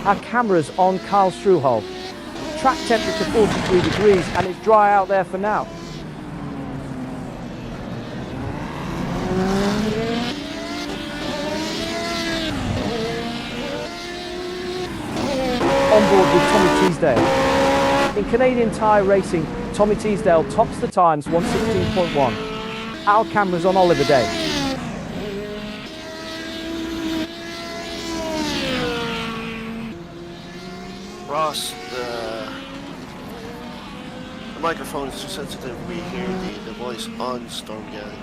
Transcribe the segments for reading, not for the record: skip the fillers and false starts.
Our camera's on Karlsruhe. Track temperature 43 degrees and it's dry out there for now. On board with Tommy Teasdale. In Canadian Tire Racing, Tommy Teasdale tops the times 1:16.1. Our camera's on Oliver Day. Ross, the microphone is too sensitive. We hear the voice on Storm Gang.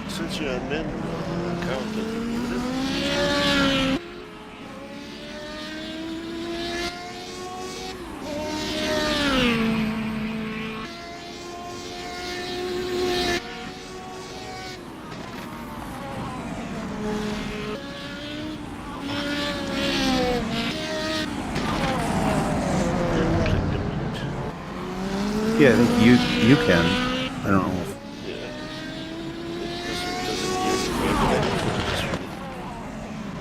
Since you're admin, account is muted. Yeah, I think you can. I don't know.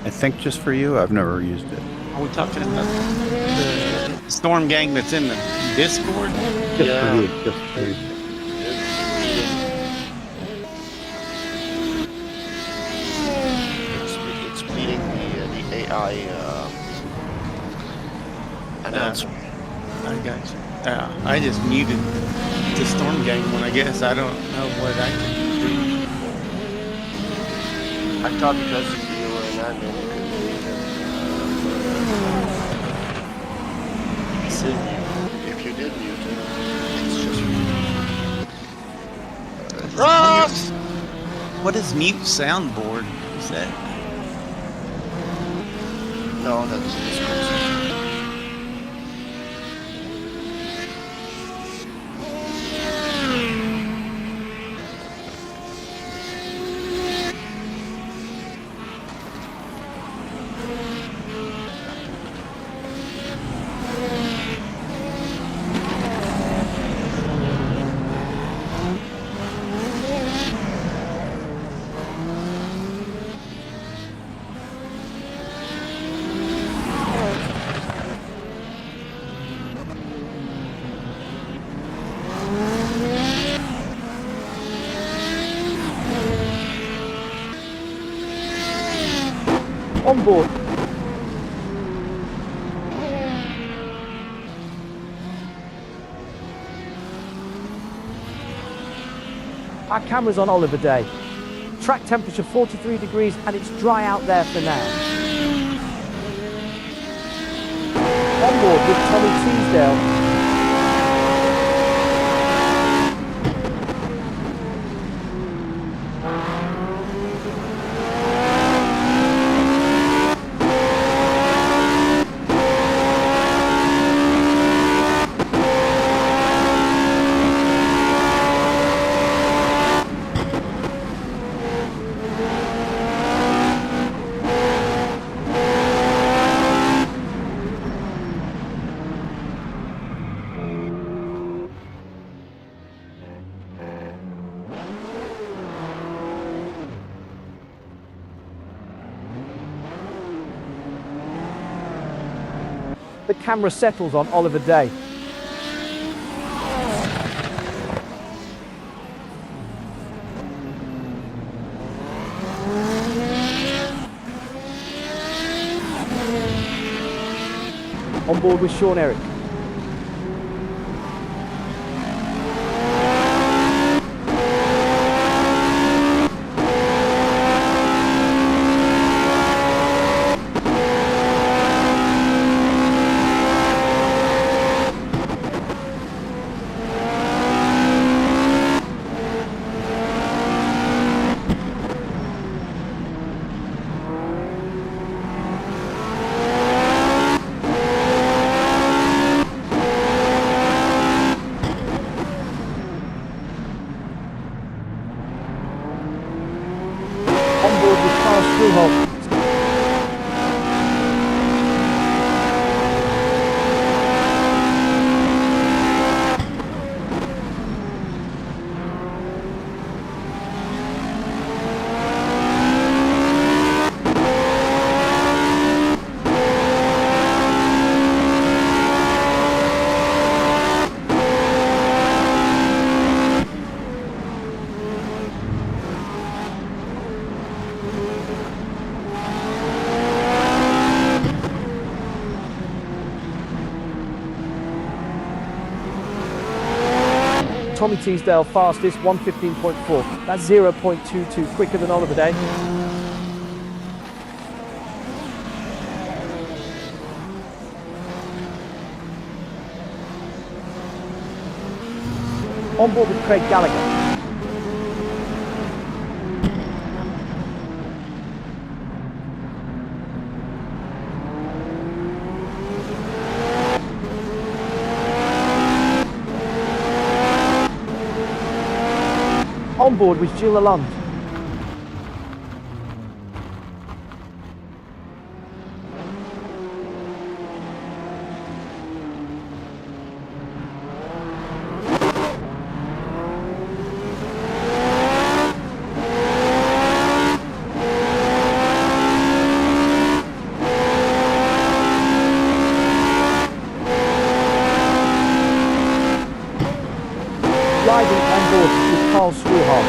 I think just for you. I've never used it. Are we talking about the Storm Gang that's in the Discord? Just for you. Just for you. It's beating the AI announcement. I got you. I just muted the Storm Gang one, I guess. I don't know what I can do. I thought because you were an admin, you could mute it. If you did mute it, it's just Ross! What is mute soundboard? Is that? No, that's Discord. On board. Our camera's on Oliver Day. Track temperature 43 degrees and it's dry out there for now. On board with Tommy Teasdale. The camera settles on Oliver Day. On board with Sean Eric. Tommy Teasdale fastest, 1:15.4. That's 0.22 quicker than Oliver Day. On board with Craig Gallagher. On board was Gilles Lalonde. Riding on board with Carl Struhal.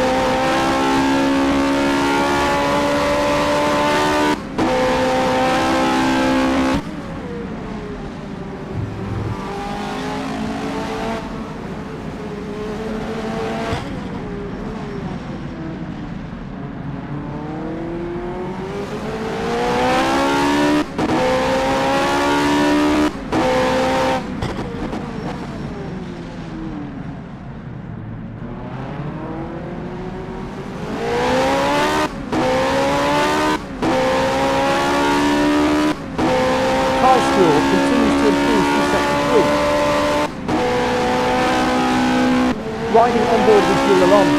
Continues to improve through sector 3. Riding on board with Gilles Lalonde.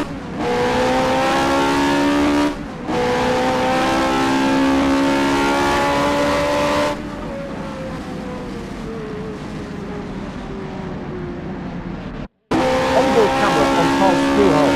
Onboard camera on Carl Struhal.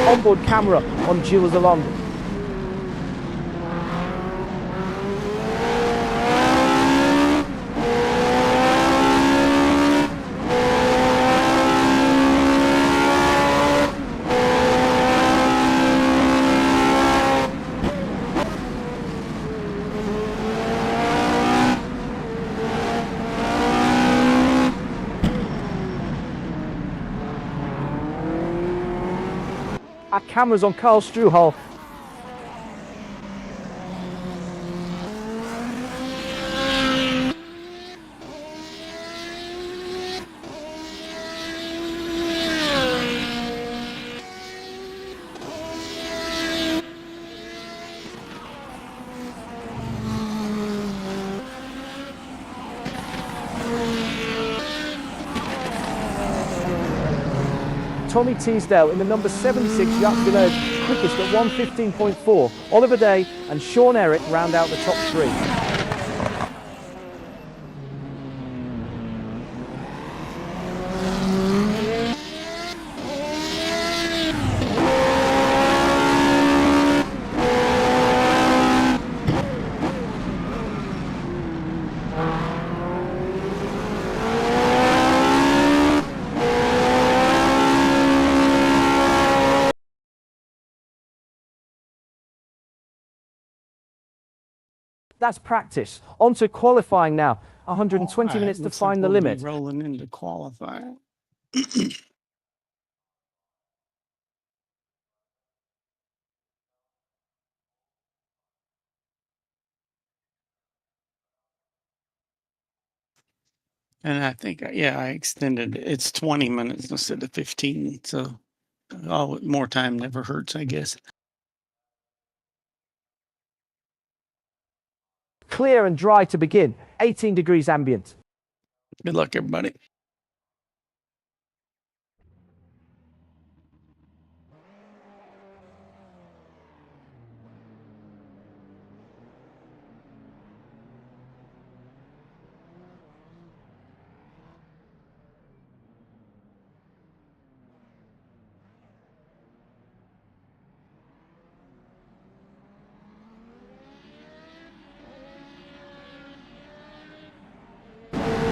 Onboard camera on Gilles Lalonde. Our cameras on Carl Struhal. Tommy Teasdale in the number 76 Jacques Villeneuve, quickest at 1:15.4. Oliver Day and Sean Eric round out the top 3. That's practice. On to qualifying now. 120 minutes to find the limit. Rolling into qualifying. And I think, yeah, I extended it. It's 20 minutes instead of 15. So more time never hurts, I guess. Clear and dry to begin. 18 degrees ambient. Good luck, everybody.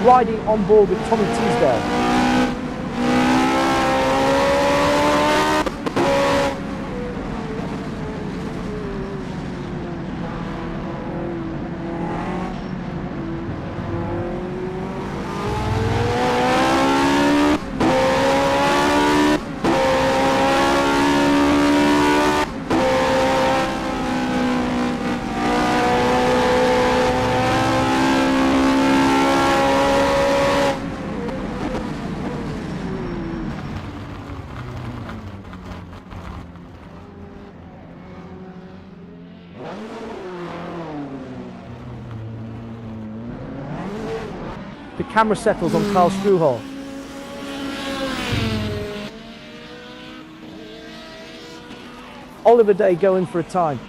Riding on board with Tommy Teasdale. The camera settles on Carl Struhal. Oliver Day going for a time.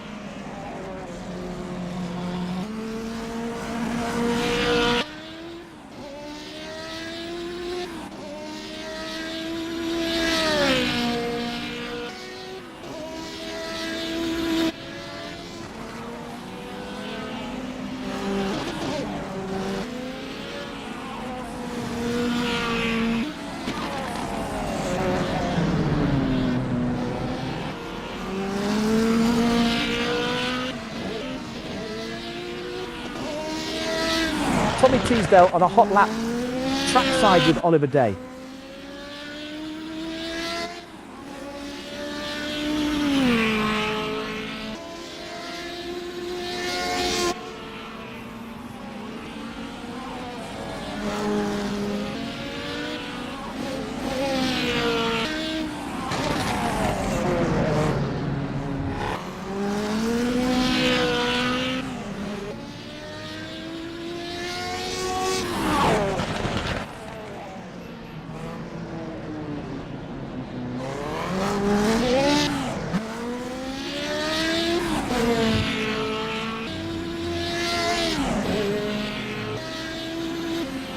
Tommy Teasdale on a hot lap trackside with Oliver Day.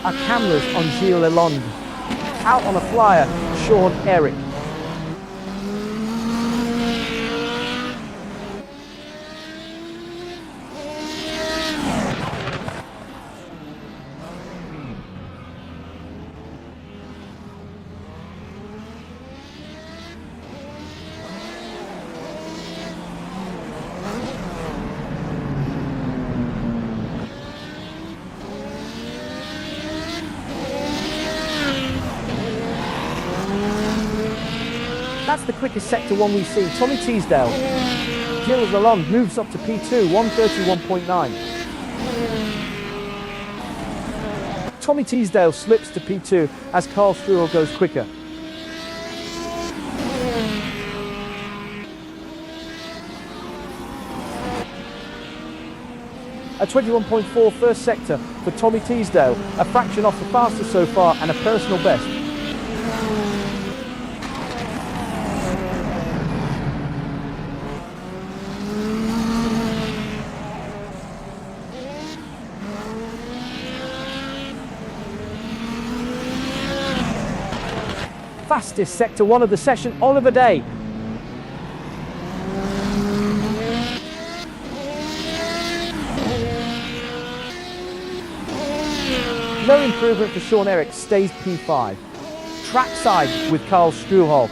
Our cameras on Gilles Lalonde. Out on a flyer, Sean Eric. That's the quickest sector one we've seen. Tommy Teasdale. Gilles Lalonde moves up to P2, 131.9. Tommy Teasdale slips to P2 as Carl Struhal goes quicker. A 21.4 first sector for Tommy Teasdale, a fraction off the fastest so far and a personal best. Fastest sector one of the session, Oliver Day. No improvement for Sean Eric, stays P5. Trackside with Carl Struhal.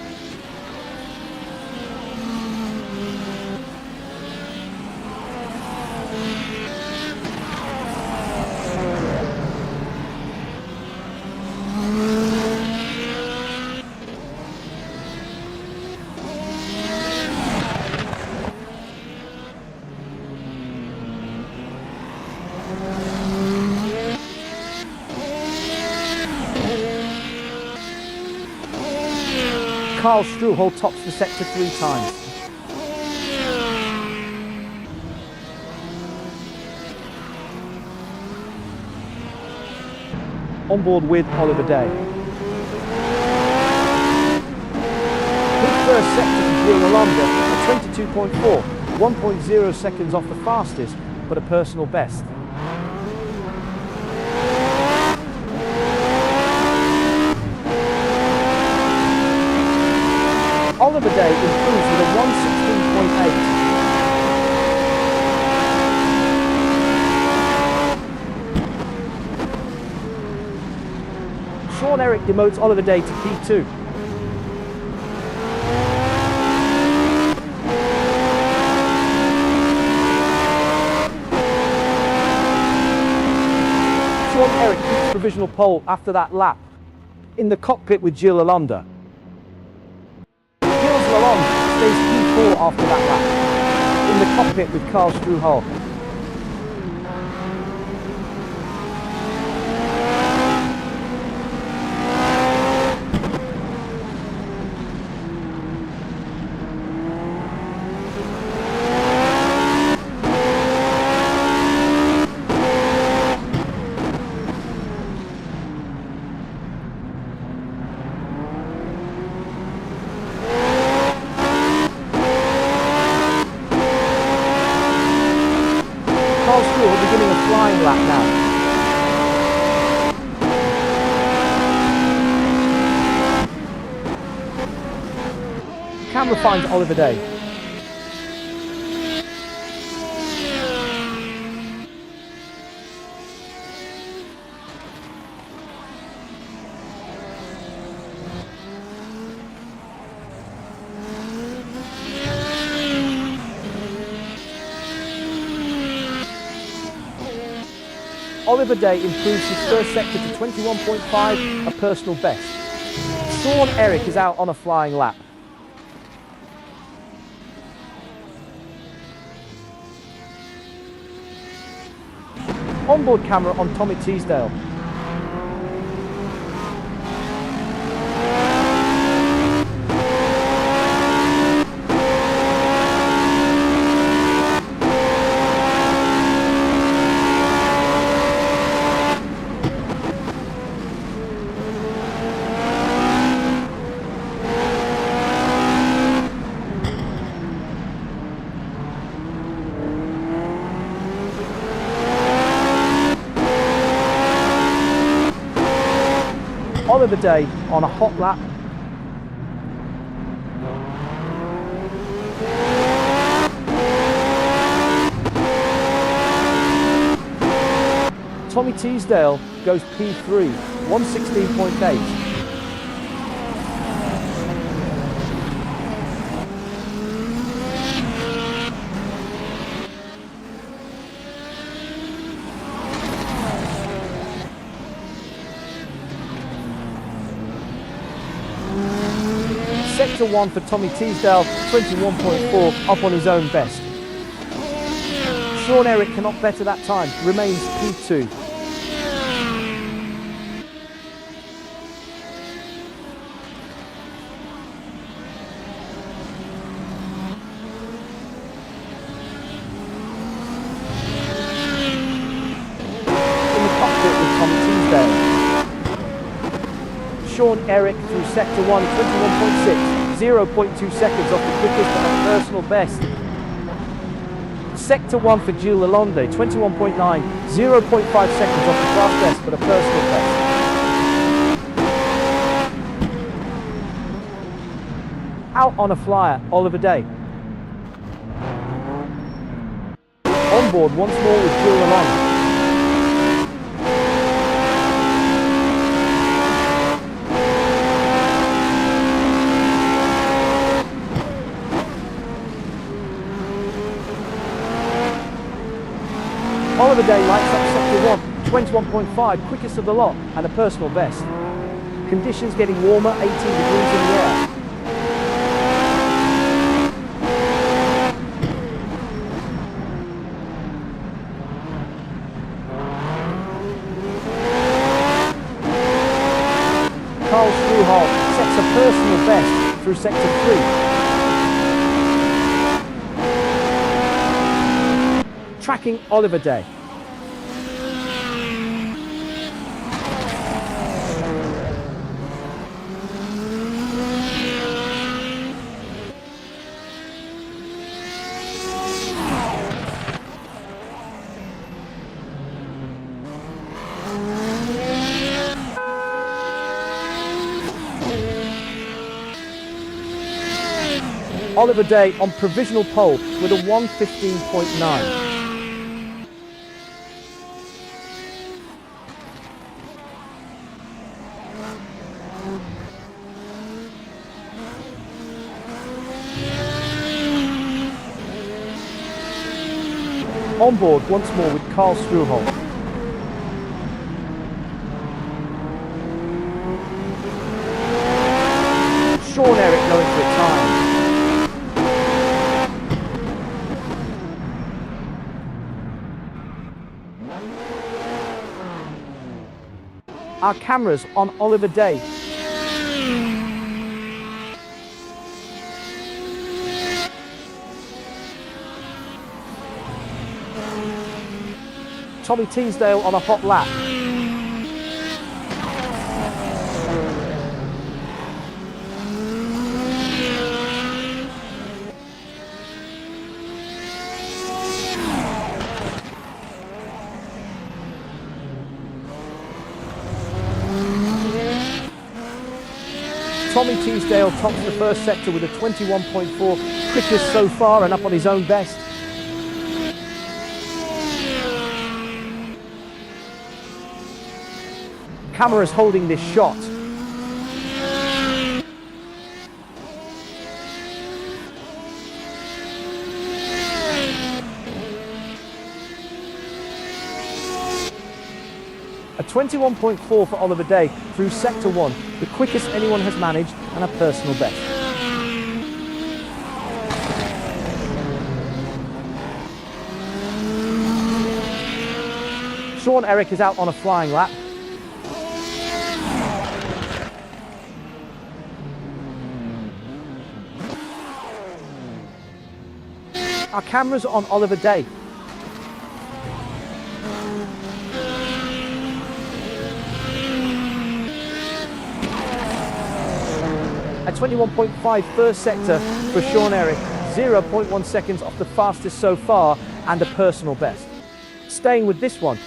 Carl Struhal tops the sector 3 times. on board with Oliver Day. Good first sector for Gilles Lalonde at 22.4, 1.0 seconds off the fastest, but a personal best. Oliver Day improves with a 1:16.8. Sean Eric demotes Oliver Day to P2. Sean Eric keeps provisional pole after that lap. In the cockpit with Gilles Lalonde. Gilles Lalonde stays P4 after that lap. In the cockpit with Karl Struhal. Beginning a flying lap now. Camera finds Oliver Day. Oliver Day improves his first sector to 21.5, a personal best. Sean Eric is out on a flying lap. Onboard camera on Tommy Teasdale. Oliver Day on a hot lap. Tommy Teasdale goes P3, 1:16.8. Sector 1 for Tommy Teasdale, 21.4, up on his own best. Sean Eric cannot better that time, remains P2. In the cockpit with Tommy Teasdale. Sean Eric through sector 1, 21.6, 0.2 seconds off the quickest and a personal best. Sector 1 for Gilles Lalonde, 21.9, 0.5 seconds off the class best, but a personal best. Out on a flyer, Oliver Day. On board once more with Gilles Lalonde. Oliver Day lights up sector 1, 21.5, quickest of the lot, and a personal best. Conditions getting warmer, 18 degrees in the air. Karl Struhal sets a personal best through sector 3. Tracking Oliver Day. Oliver Day on provisional pole with a 1:15.9. On board once more with Karl Struhel. Sean Eric going for a time. Our cameras on Oliver Day. Tommy Teasdale on a hot lap. Tommy Teasdale tops the first sector with a 21.4, quickest so far and up on his own best. Camera's holding this shot. A 21.4 for Oliver Day through sector 1, the quickest anyone has managed and a personal best. Sean Eric is out on a flying lap. Our cameras on Oliver Day. A 21.5 first sector for Sean Eric, 0.1 seconds off the fastest so far and a personal best. Staying with this one.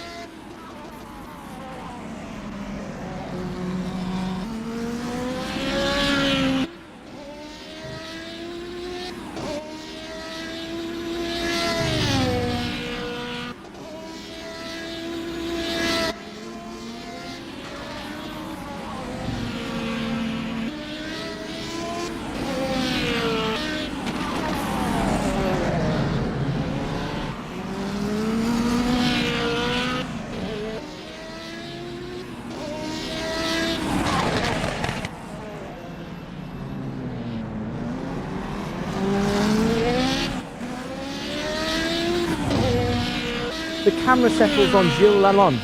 The camera settles on Gilles Lalonde.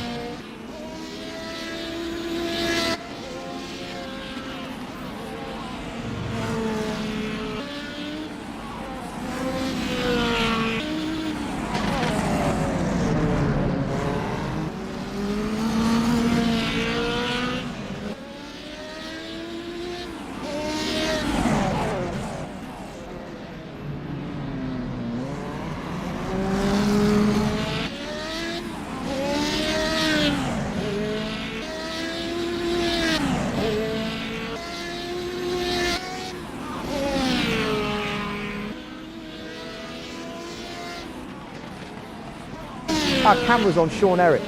Our camera's on Sean Eric.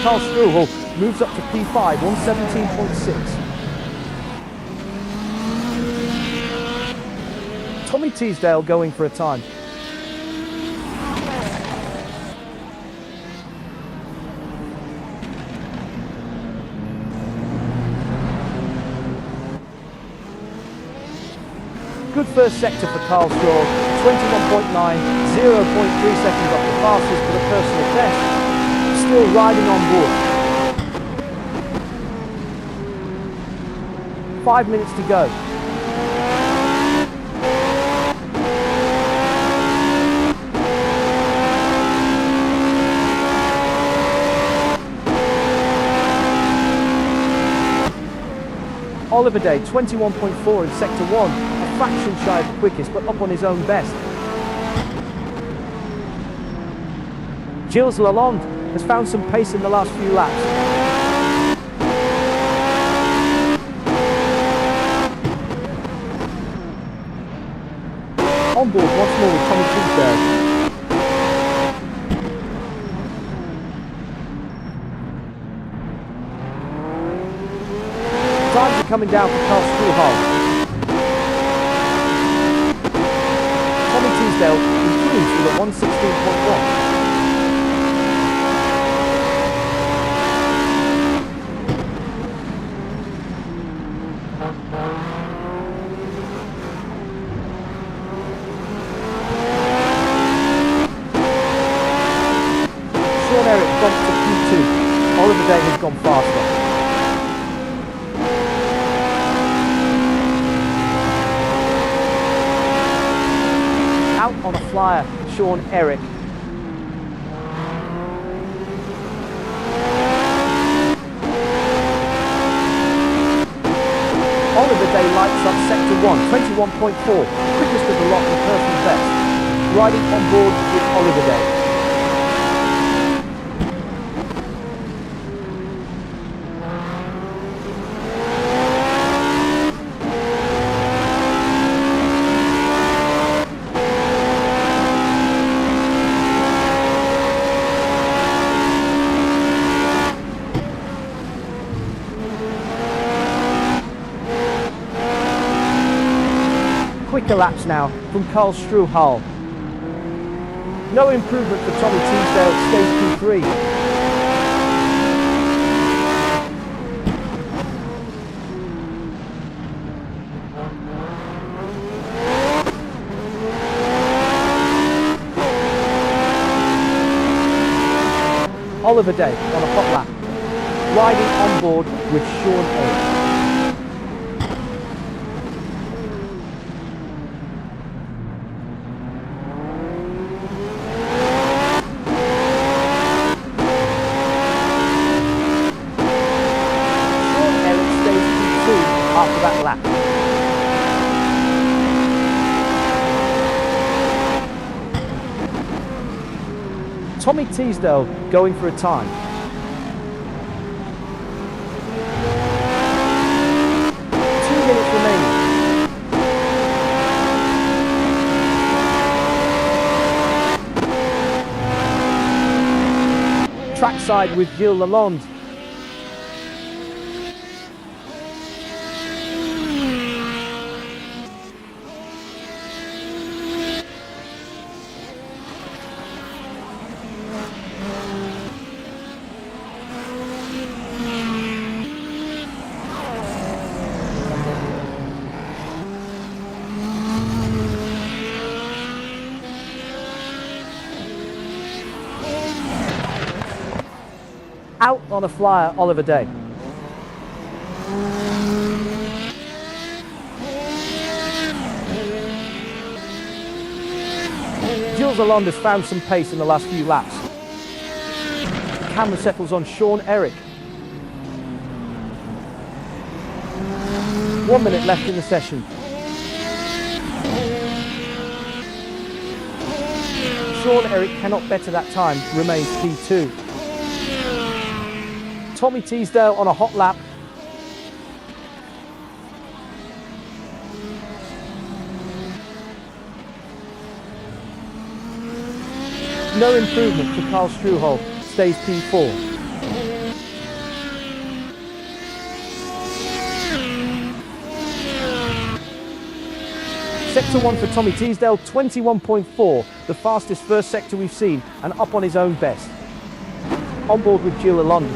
Karl Struhel moves up to P5, 117.6. Tommy Teasdale going for a time. Good first sector for Karl Struhel, 21.9, 0.3 seconds off the fastest for the personal best. Still riding on board. 5 minutes to go. Oliver Day, 21.4 in sector 1, a fraction shy of the quickest, but up on his own best. Gilles Lalonde has found some pace in the last few laps. On board once more with Tommy Teasdale. Times are coming down for Carl Struhal. Tommy Teasdale improves with a 1:16.1. Sean Eric bumped to Q2. Oliver Day has gone faster. Out on a flyer, Sean Eric. Oliver Day lights up sector 1, 21.4, quickest of the lot and personal best. Riding on board with Oliver Day. Quicker laps now from Carl Struhal. No improvement for Tommy Teasdale, stays P3. Oliver Day on a hot lap, riding on board with Sean Eric. After that lap. Tommy Teasdale going for a time. Two minutes remaining. Trackside with Gilles Lalonde. Out on a flyer, Oliver Day. Gilles Lalonde has found some pace in the last few laps. The camera settles on Sean Eric. 1 minute left in the session. Sean Eric cannot better that time, remains P2. Tommy Teasdale on a hot lap. No improvement for Carl Struhal, stays P4. Sector 1 for Tommy Teasdale, 21.4, the fastest first sector we've seen, and up on his own best. On board with Gilles Lalonde.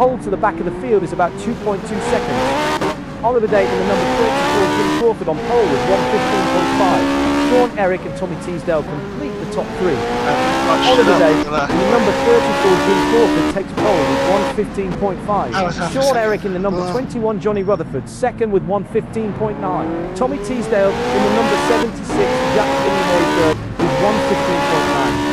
Pole to the back of the field is about 2.2 seconds. Oliver Day in the number 34 Jim Crawford on pole with 1:15.5. Sean Eric and Tommy Teasdale complete the top three. Oliver Day in the number 34 Jim Crawford takes pole with 1:15.5. Sean Eric in the number 21 Johnny Rutherford, second with 1:15.9. Tommy Teasdale in the number 76 Jack Illinois third with 1:15.9.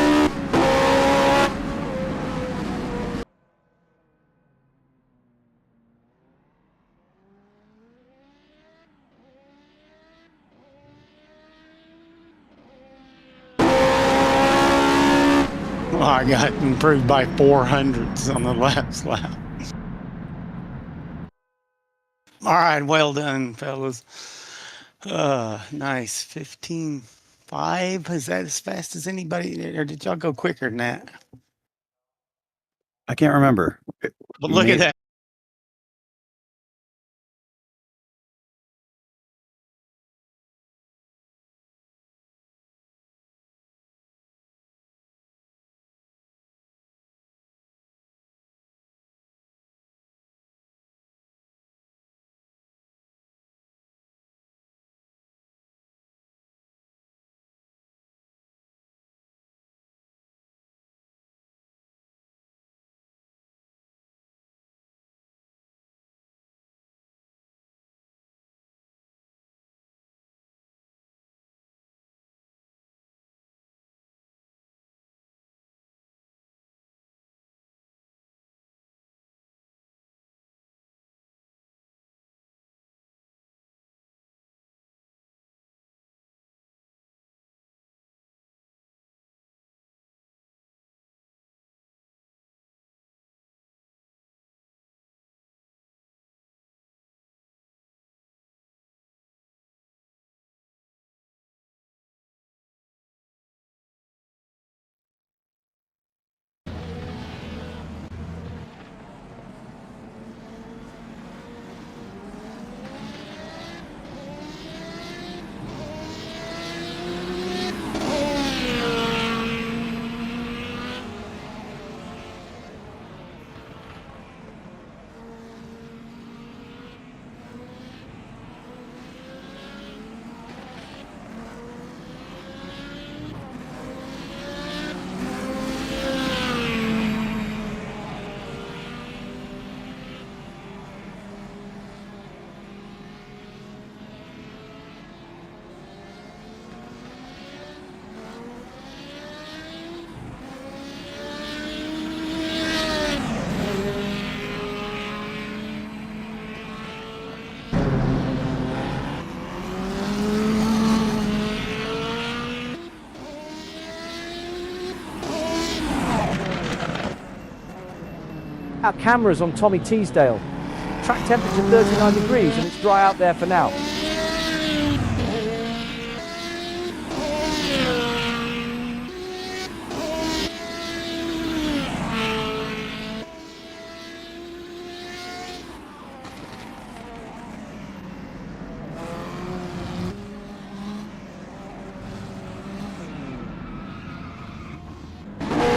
Well, I got improved by 400s on the last lap. All right, well done, fellas. Nice. 15.5. Is that as fast as anybody, or did y'all go quicker than that? I can't remember. But look at that. Our cameras on Tommy Teasdale. Track temperature 39 degrees and it's dry out there for now.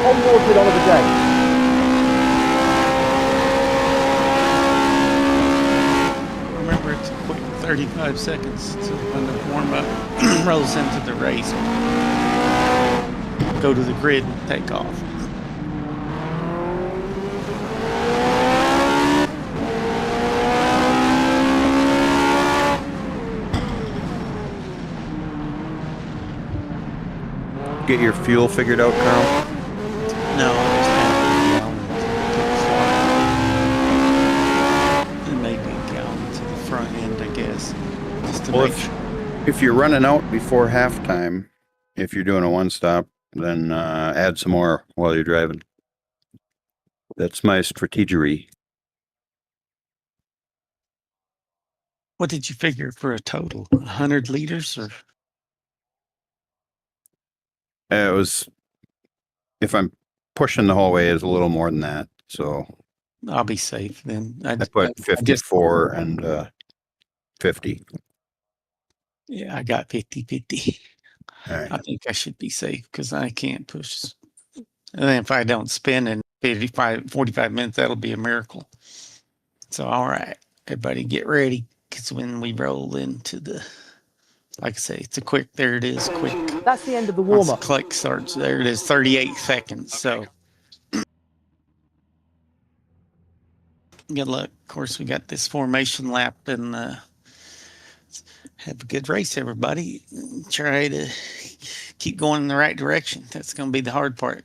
On board with Oliver Day. Remember, it's a quick 35 seconds to when the warm-up rolls into the race. Go to the grid and take off. Get your fuel figured out, Carl? No, I just have to and maybe a gallon to the front end, I guess. Just to Well, make sure. if you're running out before halftime, if you're doing a one-stop, then add some more while you're driving. That's my strategery. What did you figure for a total? 100 liters or? It was, if I'm pushing the whole way, it's a little more than that. So I'll be safe then. I put 54 and 50. Yeah, I got 50-50. All right. I think I should be safe because I can't push. And then if I don't spin in 45 minutes, that'll be a miracle. So, all right, everybody get ready because when we roll into the, like I say, it's a quick, there it is, quick. That's the end of the Once warm-up. the click starts, there it is, 38 seconds. So Good luck. Of course, we got this formation lap, and have a good race, everybody. Try to keep going in the right direction. That's going to be the hard part.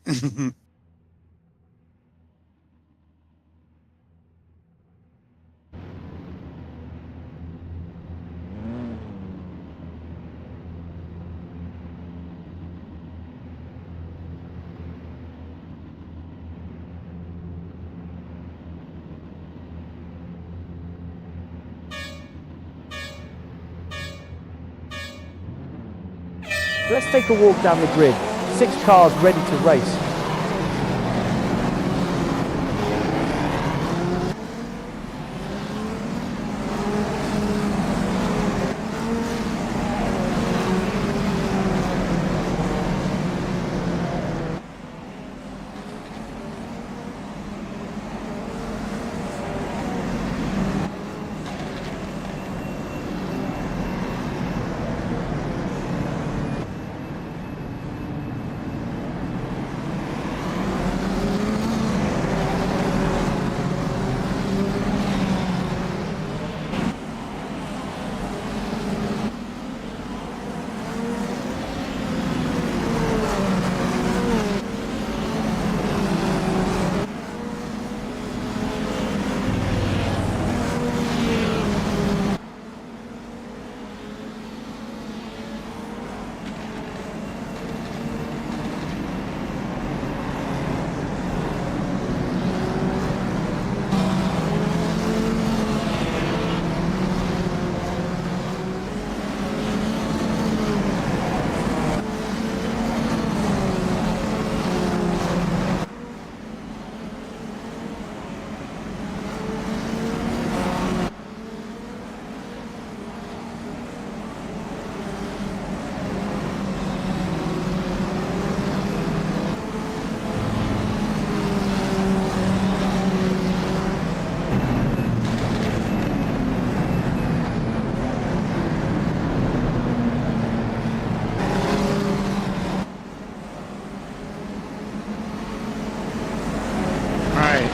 Let's take a walk down the grid. 6 cars ready to race.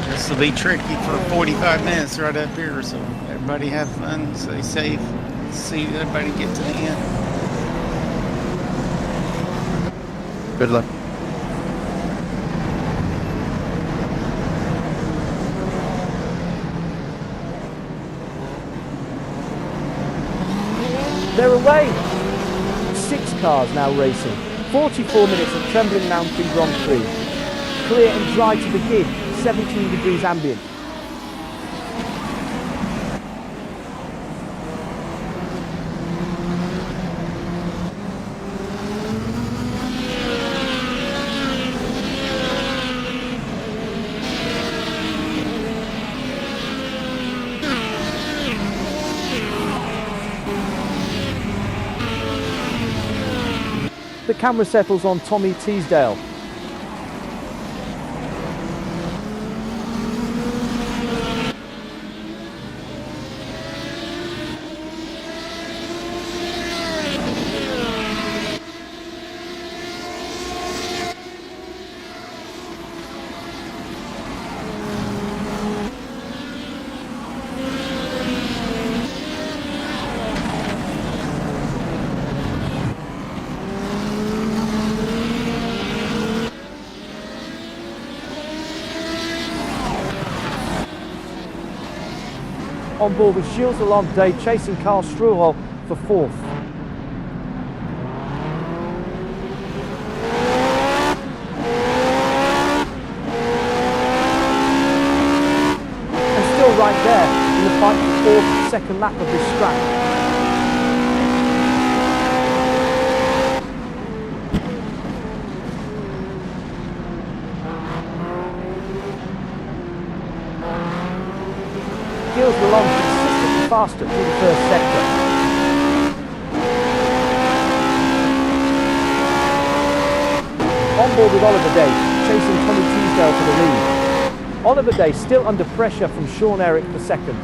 This will be tricky for 45 minutes right up here, so everybody have fun, stay safe, see everybody get to the end. Good luck. They're away! 6 cars now racing. 44 minutes of Trembling Mountain Grand Prix. Clear and dry to begin. 17 degrees ambient. The camera settles on Tommy Teasdale. On board with Gilles Lalonde chasing Karl Struhel for 4th. And still right there in the fight for 4th, second lap of this track. Gilles Lalonde consistently faster through the first sector. On board with Oliver Day, chasing Tommy Teasdale for the lead. Oliver Day still under pressure from Sean Eric for second.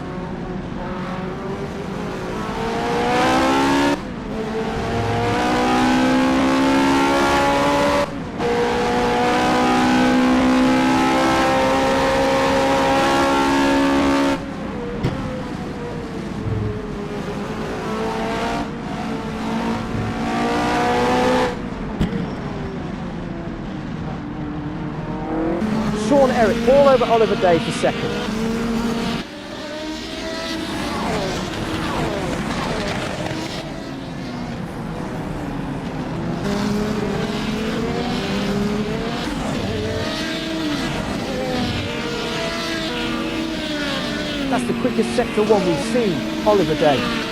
Eric all over Oliver Day for second. That's the quickest Sector 1 we've seen, Oliver Day.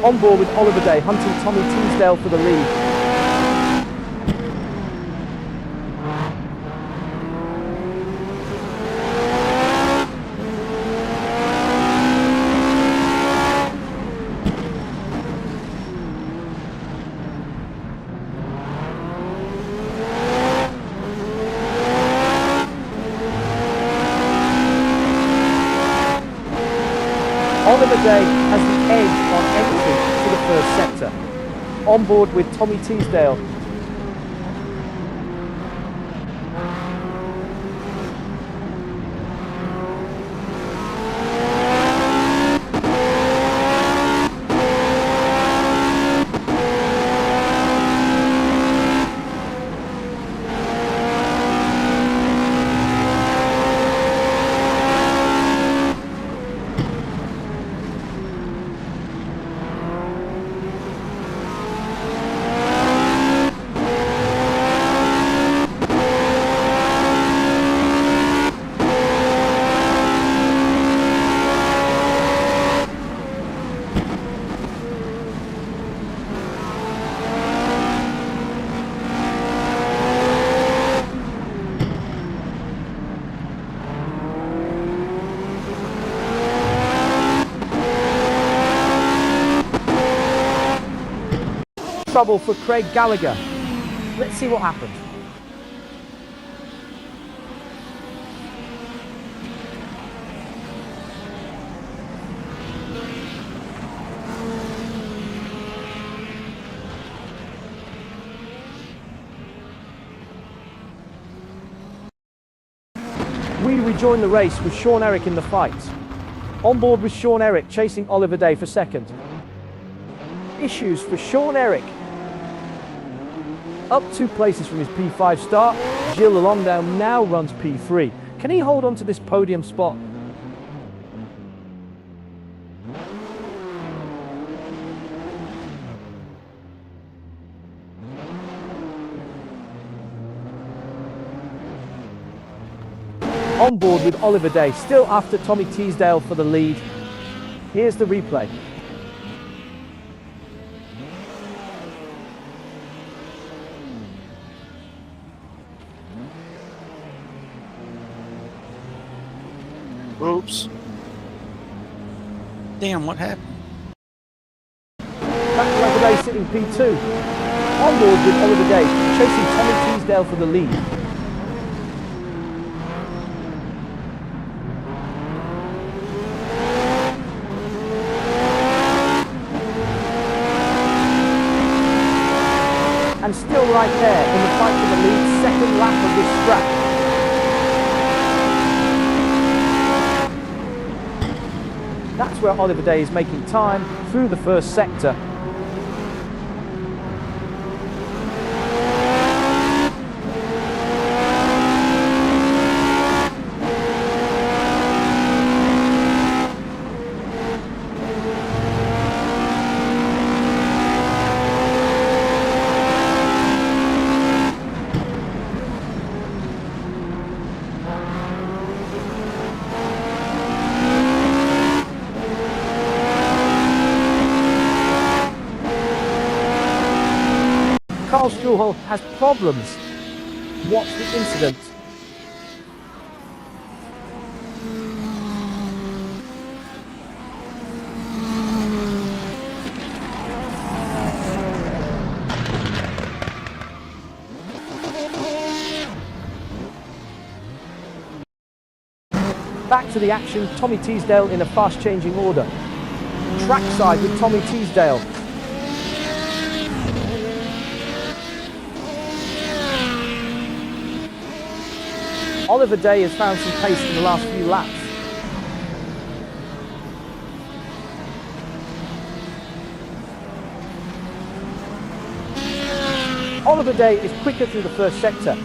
On board with Oliver Day, hunting Tommy Teasdale for the lead. Oliver Day has the edge on entry to the first sector. On board with Tommy Teasdale. Trouble for Craig Gallagher. Let's see what happened. We rejoin the race with Sean Eric in the fight. On board with Sean Eric chasing Oliver Day for second. Issues for Sean Eric. Up 2 places from his P5 start, Gilles Lalonde now runs P3. Can he hold on to this podium spot? On board with Oliver Day, still after Tommy Teasdale for the lead. Here's the replay. Oops. Damn, what happened? Back to Oliver Day sitting P2. On board with Oliver Day, chasing Tommy Teasdale for the lead. And still right there in the fight for the lead, second lap of this scrap. That's where Oliver Day is making time through the first sector. Karl Struhel has problems What's the incident? Back to the action, Tommy Teasdale in a fast changing order. Trackside with Tommy Teasdale. Oliver Day has found some pace in the last few laps. Oliver Day is quicker through the first sector.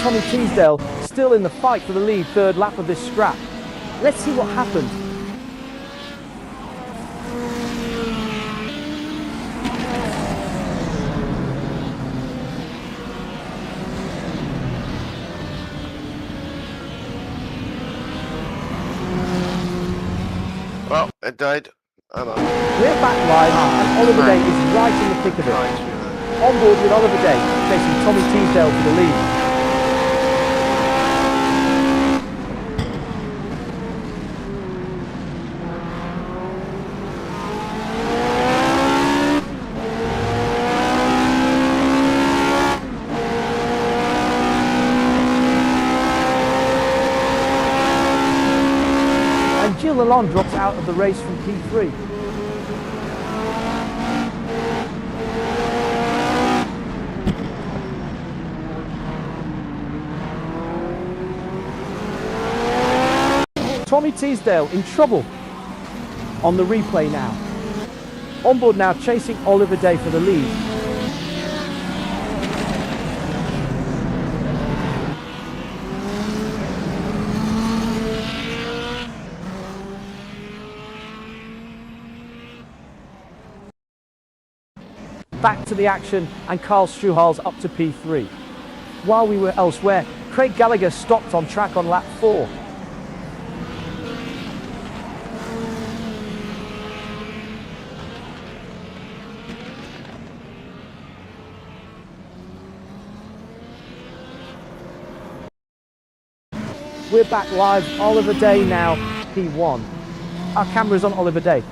Tommy Teasdale still in the fight for the lead, third lap of this scrap. Let's see what happened. Well, it died. I'm up. We're back live and Oliver Day is right in the thick of it. On board with Oliver Day, chasing Tommy Teasdale for the lead. Gilles Lalonde drops out of the race from P3. Tommy Teasdale in trouble on the replay now. On board now, chasing Oliver Day for the lead. Back to the action, and Carl Struhal's up to P3. While we were elsewhere, Craig Gallagher stopped on track on lap 4. We're back live, Oliver Day now, P1. Our camera's on Oliver Day.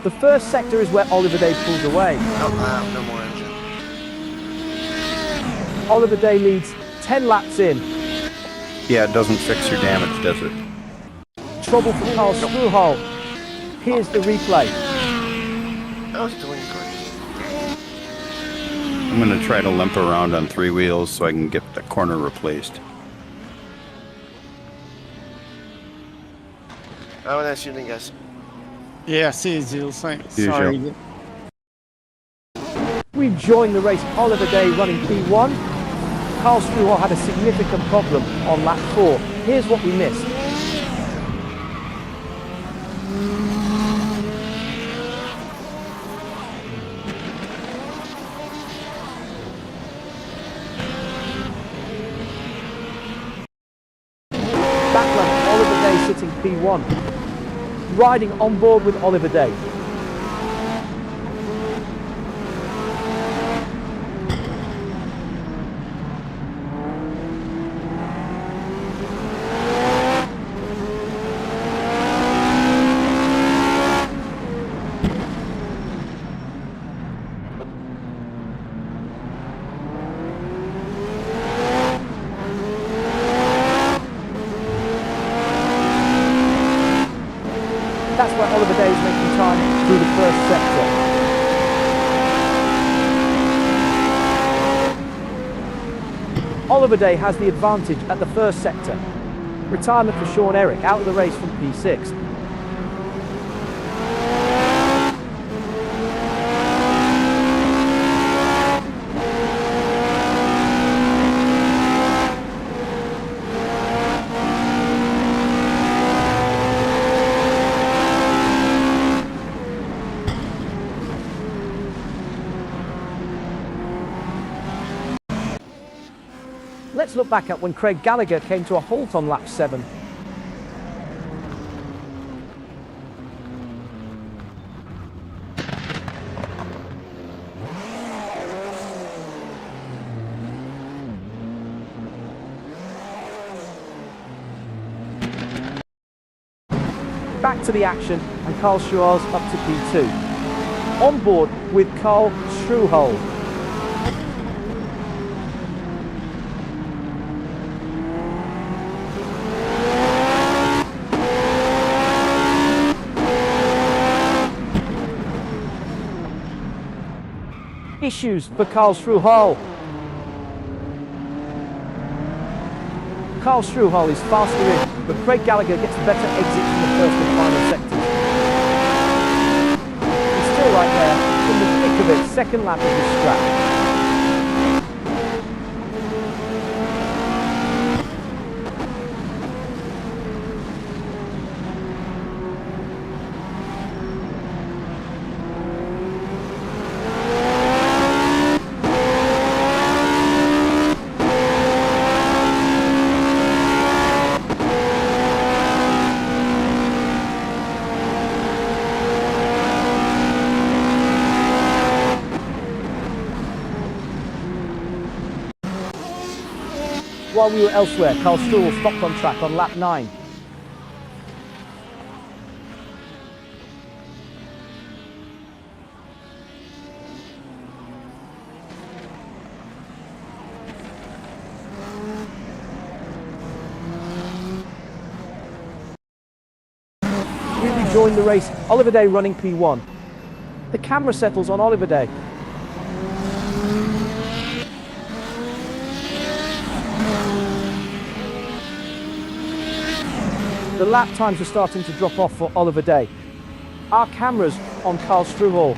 The first sector is where Oliver Day pulls away. No more engine. Oliver Day leads 10 laps in. Yeah, it doesn't fix your damage, does it? Trouble for Carl Struhal. Here's the replay. I was doing great. I'm going to try to limp around on 3 wheels so I can get the corner replaced. Oh, nice shooting, guys. Yeah, see you, Zil. Thanks. See you, Sorry. We've joined the race. Oliver Day running P1. Carl Struhol had a significant problem on lap 4. Here's what we missed. Back left, Oliver Day sitting P1. Riding on board with Oliver Day. That's where Oliver Day is making time through the first sector. Oliver Day has the advantage at the first sector. Retirement for Sean Eric, out of the race from P6. Let's look back at when Craig Gallagher came to a halt on lap 7. Back to the action, and Carl Struhol's up to P2. On board with Carl Struhol. Issues for Carl Struhol. Carl Struhol is faster in, but Craig Gallagher gets a better exit from the first and final sectors. He's still right there, in the thick of it, second lap of the scrap. While we were elsewhere, Carl Struhol stopped on track on lap 9. We rejoined the race, Oliver Day running P1. The camera settles on Oliver Day. The lap times are starting to drop off for Oliver Day. Our cameras on Carl Struhol.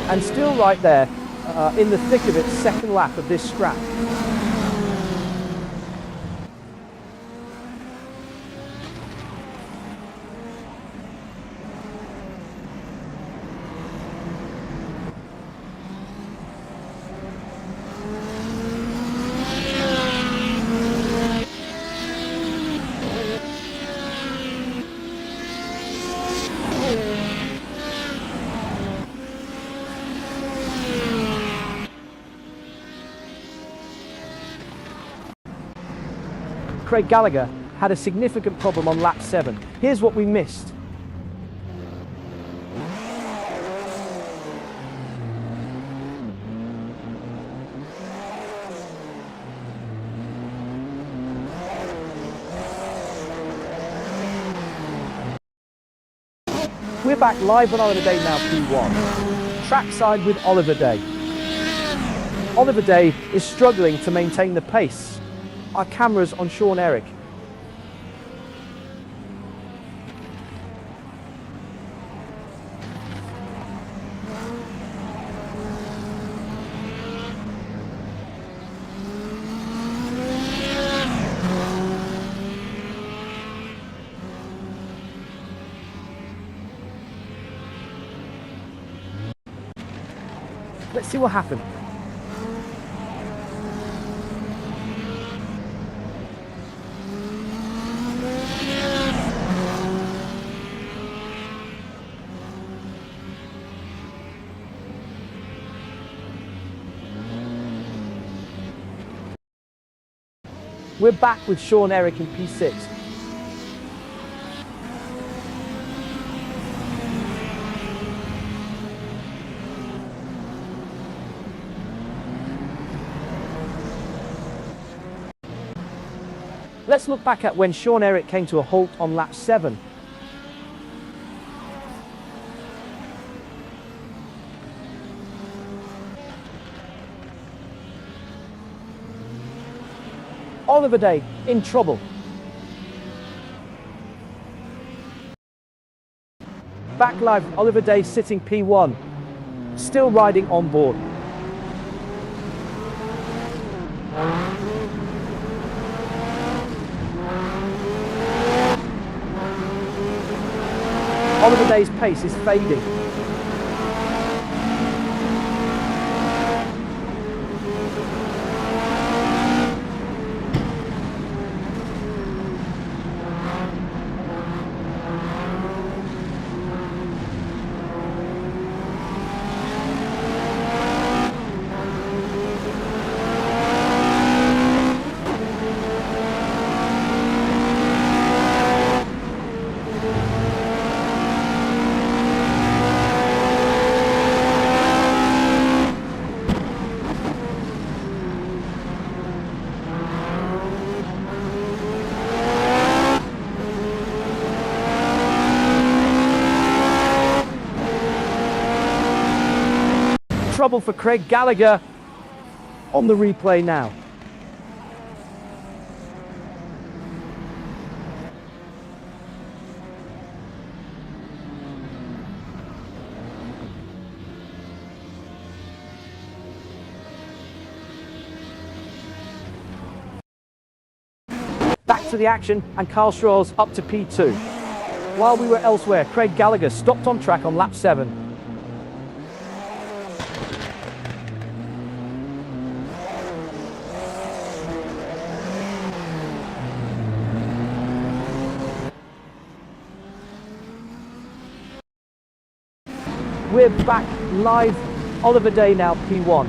And still right there, in the thick of it, second lap of this scrap. Craig Gallagher had a significant problem on lap 7. Here's what we missed. We're back live on Oliver Day now, P1. Trackside with Oliver Day. Oliver Day is struggling to maintain the pace. our cameras on Sean Eric. Let's see what happened. We're back with Sean Eric in P6. Let's look back at when Sean Eric came to a halt on lap 7. Oliver Day in trouble. Back live, Oliver Day sitting P1, still riding on board. Oliver Day's pace is fading. Trouble for Craig Gallagher on the replay now. Back to the action, and Carl Stroll's up to P2. While we were elsewhere, Craig Gallagher stopped on track on lap 7. We're back live, Oliver Day now P1.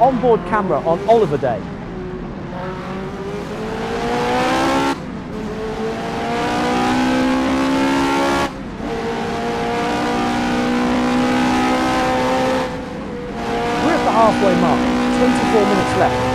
Onboard camera on Oliver Day. We're at the halfway mark, 24 minutes left.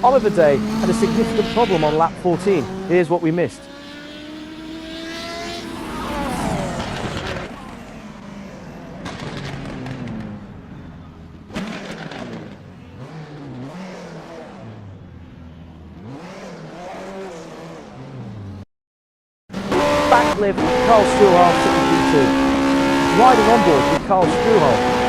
Oliver Day had a significant problem on lap 14. Here's what we missed. Backlift, Carl Struhal sitting P2. Riding on board with Carl Struhal.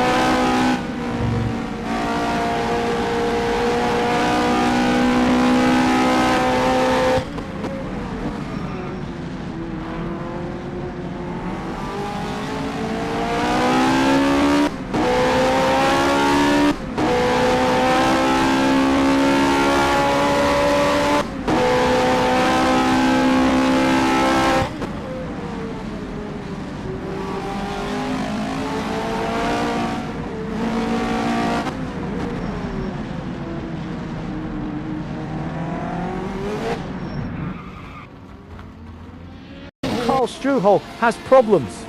Carl Struhol has problems.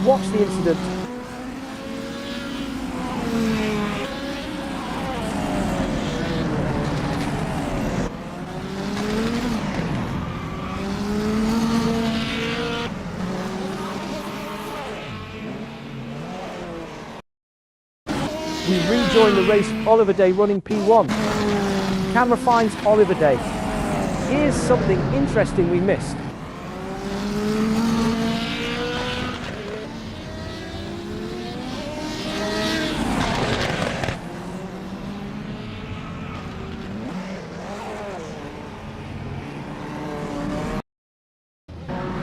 Watch the incident. We rejoin the race, Oliver Day running P1. Camera finds Oliver Day. Here's something interesting we missed.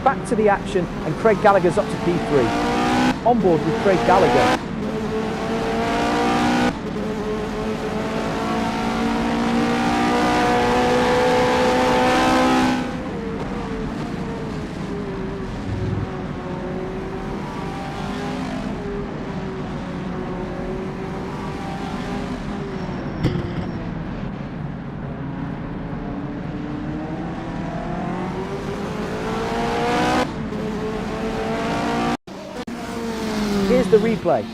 Back to the action, and Craig Gallagher's up to P3. On board with Craig Gallagher. Here's the replay.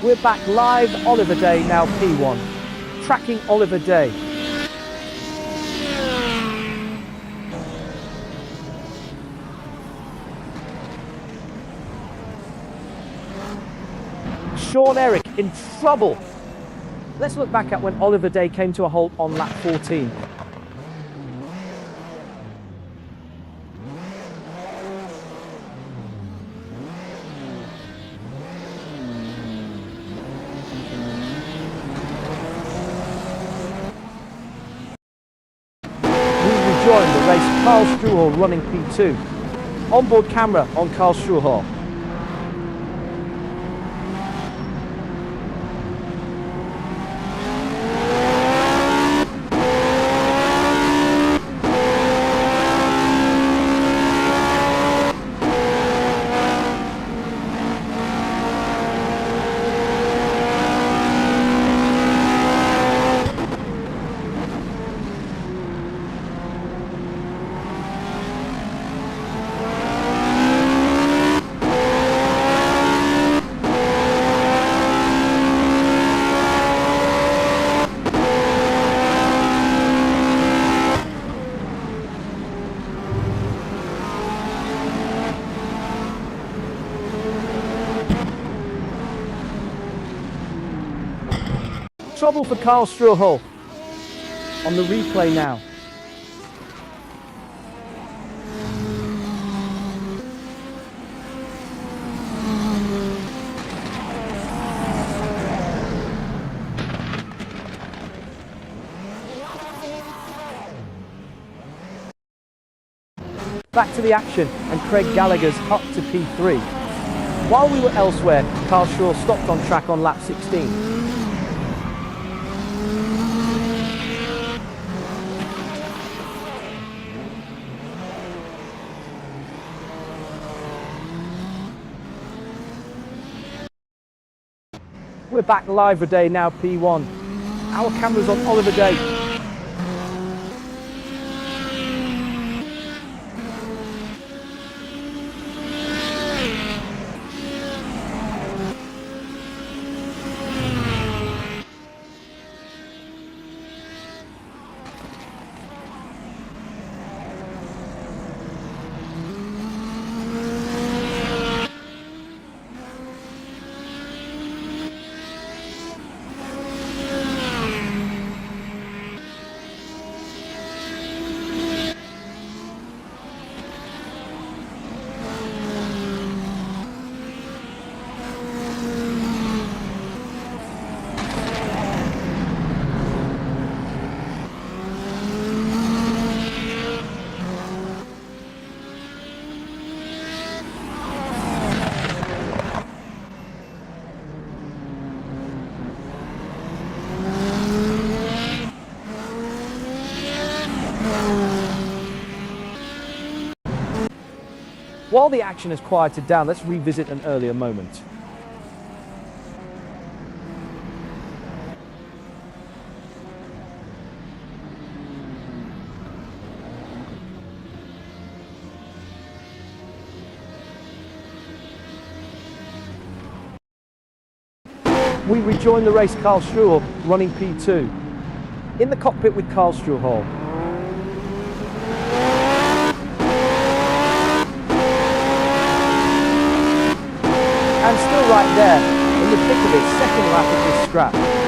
We're back live, Oliver Day now P1. Tracking Oliver Day. Sean Eric in trouble. Let's look back at when Oliver Day came to a halt on lap 14. We rejoin the race, Carl Struhol running P2. Onboard camera on Carl Struhol. Trouble for Carl Struhol. On the replay now. Back to the action, and Craig Gallagher's up to P3. While we were elsewhere, Carl Struhol stopped on track on lap 16. We're back live for Day now P1. Our camera's on Oliver Day. While the action has quieted down, let's revisit an earlier moment. We rejoin the race, Karl Struhl running P2. In the cockpit with Karl Struhl. And still right there, in the thick of it, second lap of this scrap.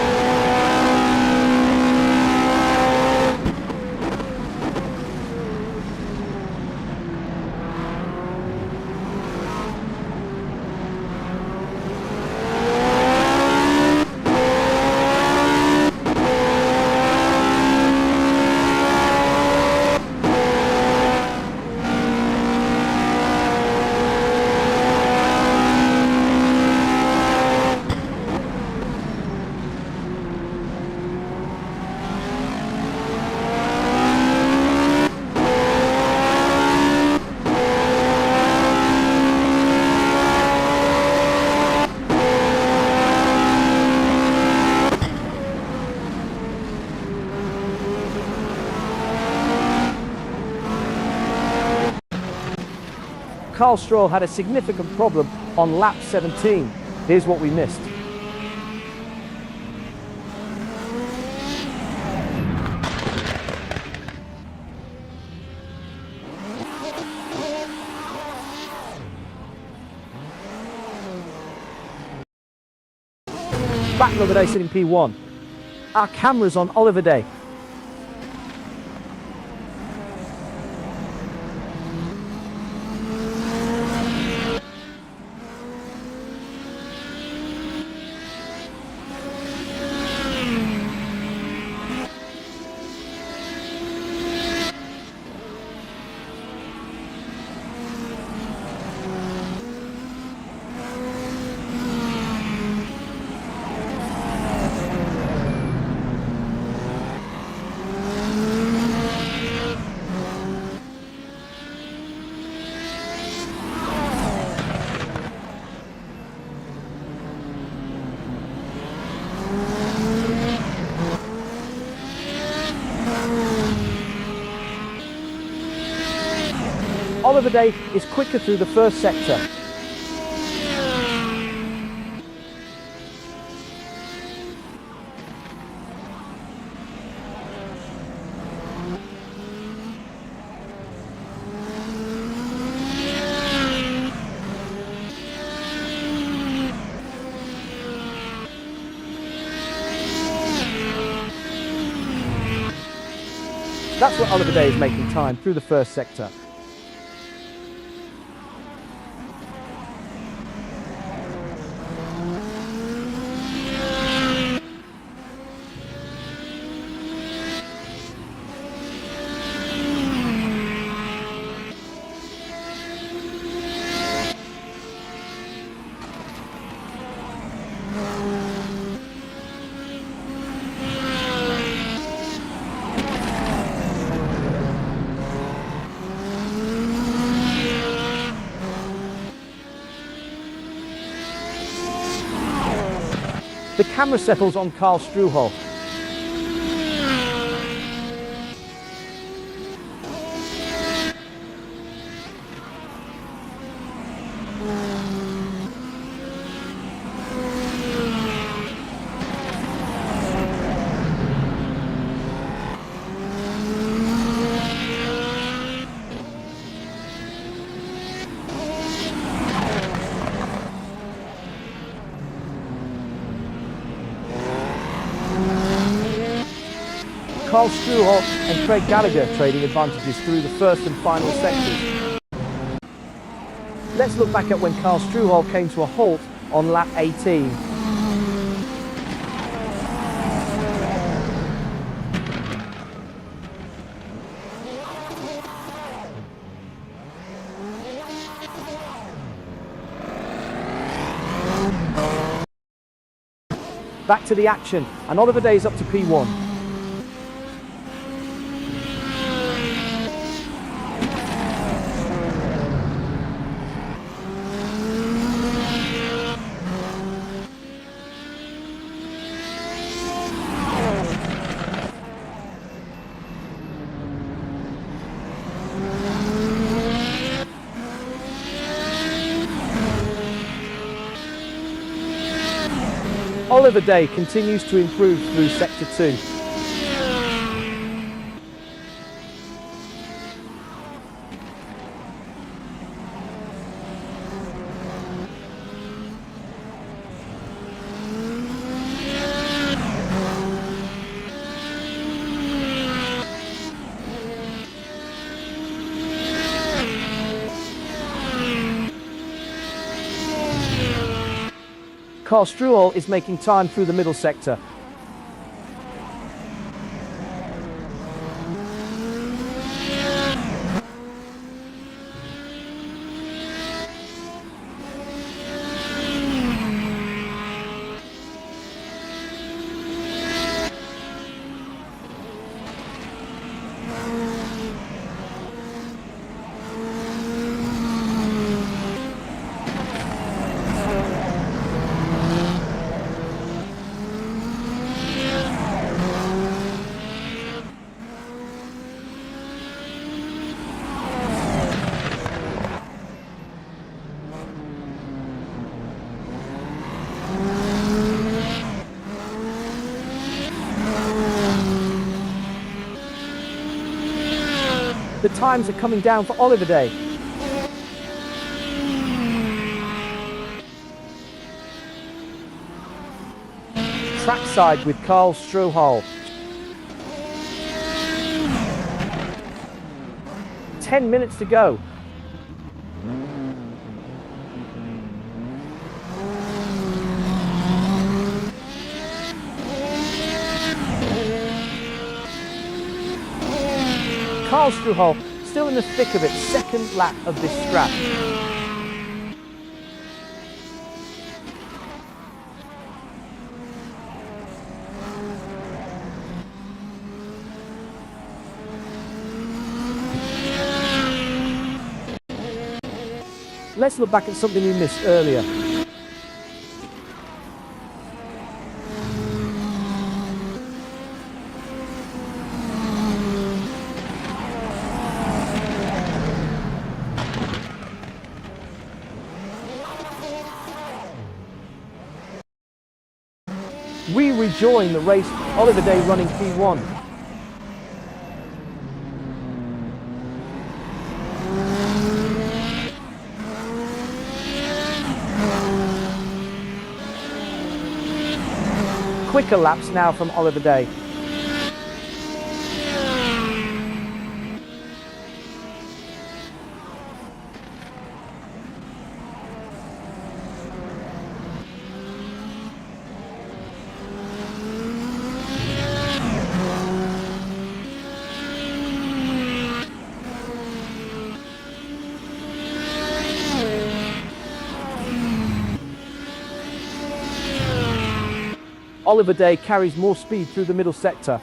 Karl Struhl had a significant problem on lap 17. Here's what we missed. Back Oliver Day sitting P1. Our camera's on Oliver Day. Oliver Day is quicker through the first sector. That's what Oliver Day is making time through the first sector. The camera settles on Karl Struhl. Karl Struhl and Craig Gallagher trading advantages through the first and final sectors. Let's look back at when Karl Struhl came to a halt on lap 18. Back to the action, and Oliver Day is up to P1. Oliver Day continues to improve through Sector 2. Carl Struhal is making time through the middle sector. The times are coming down for Oliver Day. Trackside with Carl Struhal. 10 minutes to go. Carl Struhal still in the thick of it, second lap of this scrap. Let's look back at something we missed earlier. We rejoin the race, Oliver Day running P1. Quicker laps now from Oliver Day. Oliver Day carries more speed through the middle sector.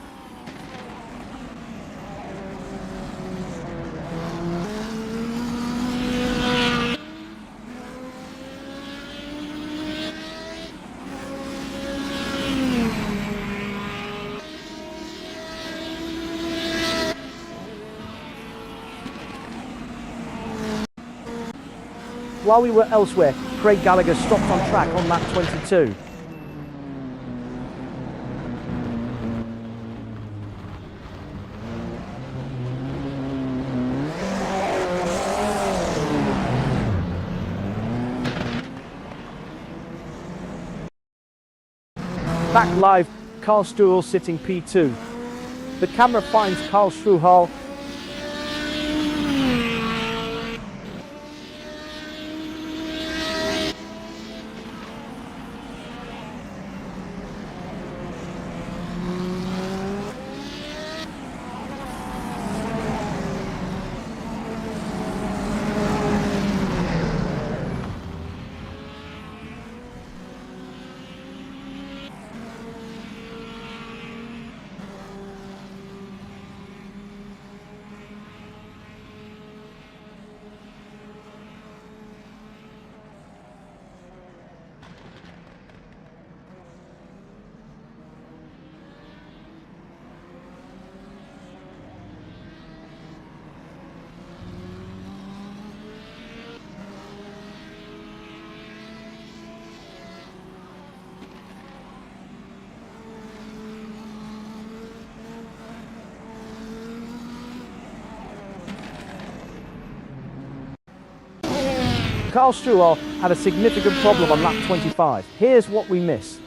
While we were elsewhere, Craig Gallagher stopped on track on lap 22. Back live, Carl Struhal sitting P2. The camera finds Carl Struhal. Carl Struwell had a significant problem on lap 25. Here's what we missed.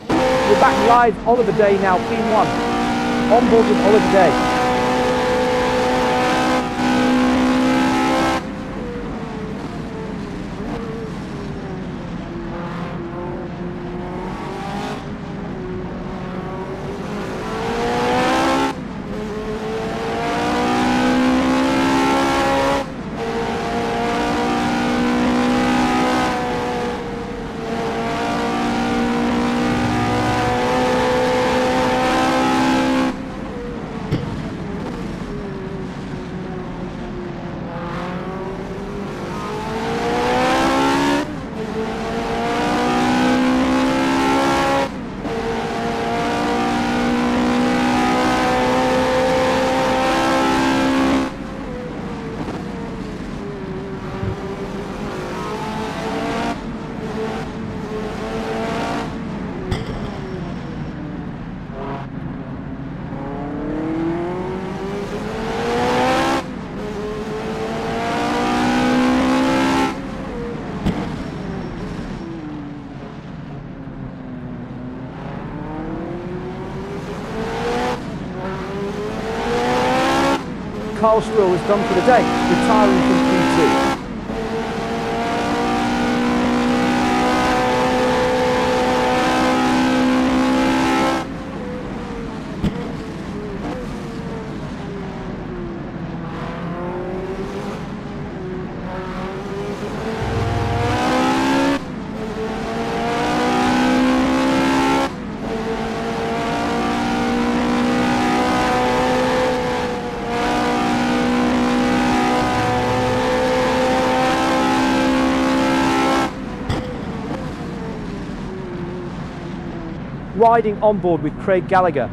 We're back live, Oliver Day now, P1. On board with Oliver Day. Carl Struwell is done for the day, retiring from P2. Riding on board with Craig Gallagher.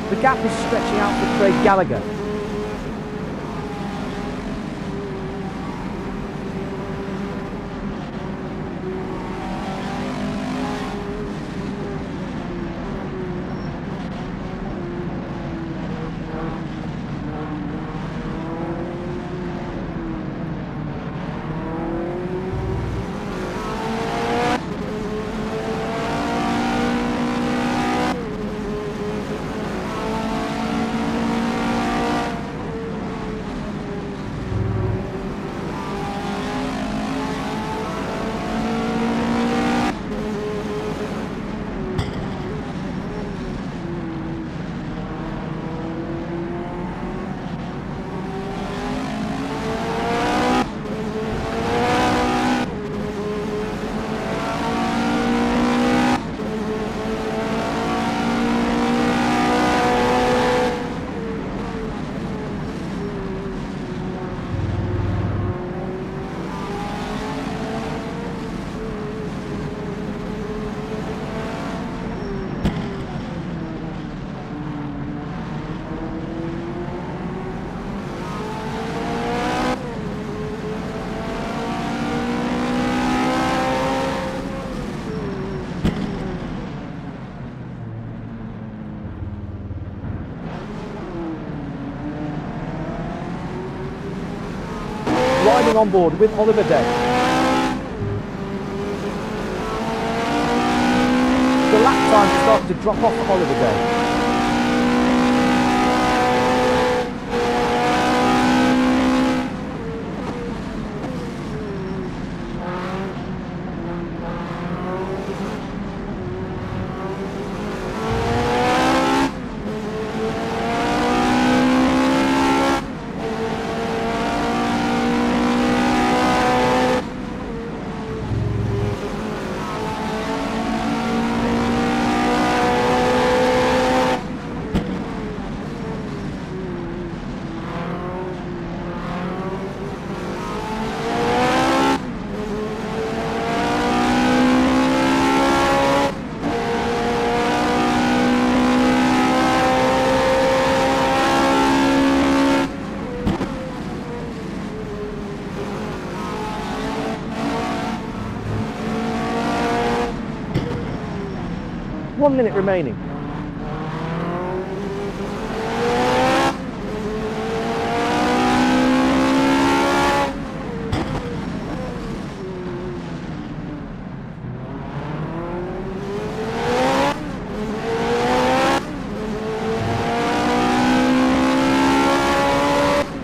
The gap is stretching out for Craig Gallagher. Riding on board with Oliver Day. The lap time is starting to drop off for Oliver Day. 1 minute remaining.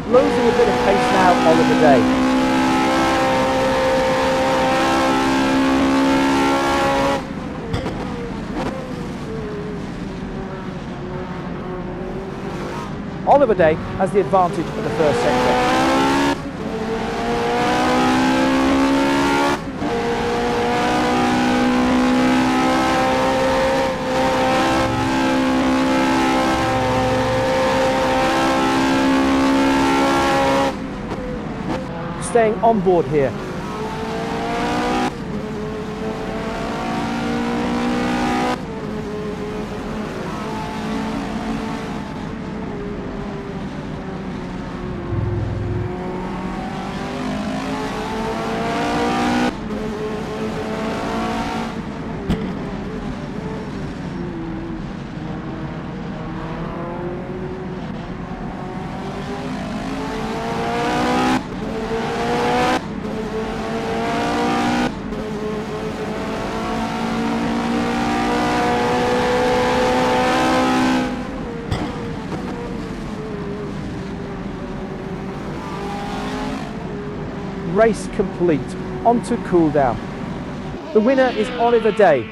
Losing a bit of pace now, Oliver Day. Oliver Day has the advantage of the first sector. Staying on board here. Race complete. On to cool down. The winner is Oliver Day.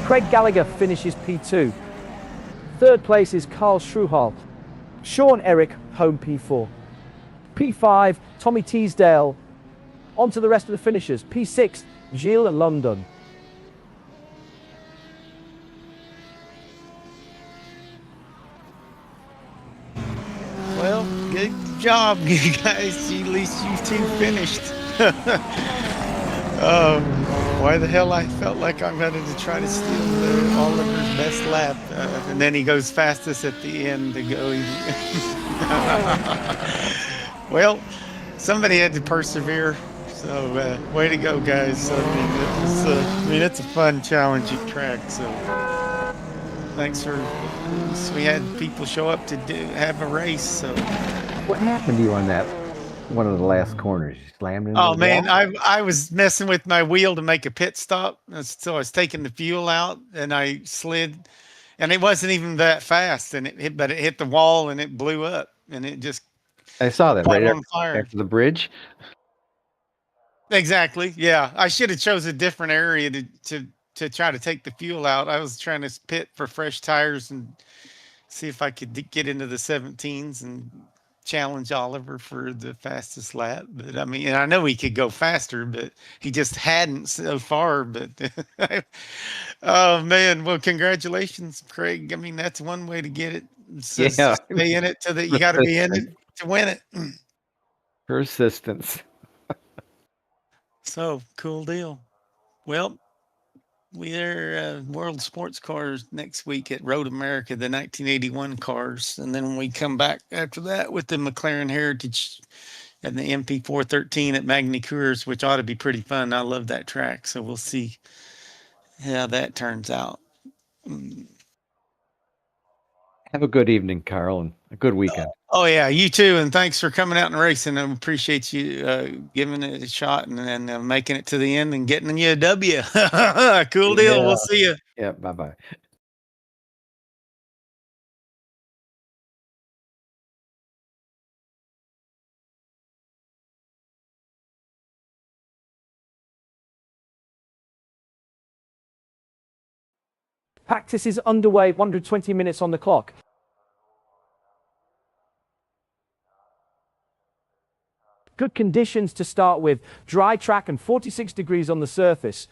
Craig Gallagher finishes P2. Third place is Carl Schruhal. Sean Eric, home P4. P5, Tommy Teasdale. On to the rest of the finishers. P6, Gilles London. Well, good job, you guys. At least you two finished. Why the hell I felt like I wanted to try to steal Oliver's best lap, and then he goes fastest at the end to go. Well, somebody had to persevere. So way to go, guys. So, it's a fun, challenging track. So thanks for. So we had people show up to have a race. So What happened to you on that one of the last corners? You slammed into oh the man, wall? I was messing with my wheel to make a pit stop, so I was taking the fuel out, and I slid, and it wasn't even that fast, and but it hit the wall and it blew up, and it just I saw that caught right on fire. after the bridge. Exactly. Yeah, I should have chose a different area to try to take the fuel out. I was trying to pit for fresh tires and see if I could get into the 17s and challenge Oliver for the fastest lap. But I mean, and I know he could go faster, but he just hadn't so far. But oh man, well, congratulations, Craig. I mean, that's one way to get it. So Yeah. stay in it to the. You got to be in it to win it. Persistence. So cool deal. Well, we're World Sports Cars next week at Road America, the 1981 cars, and then we come back after that with the McLaren Heritage and the MP413 at Magny Cours, which ought to be pretty fun. I love that track, so we'll see how that turns out. Have a good evening, Carl, and a good weekend. Oh yeah, you too, and thanks for coming out and racing. I appreciate you giving it a shot and making it to the end and getting you a W. Cool deal. Yeah. We'll see you. Yeah, bye-bye. Practice is underway, 120 minutes on the clock. Good conditions to start with. Dry track and 46 degrees on the surface.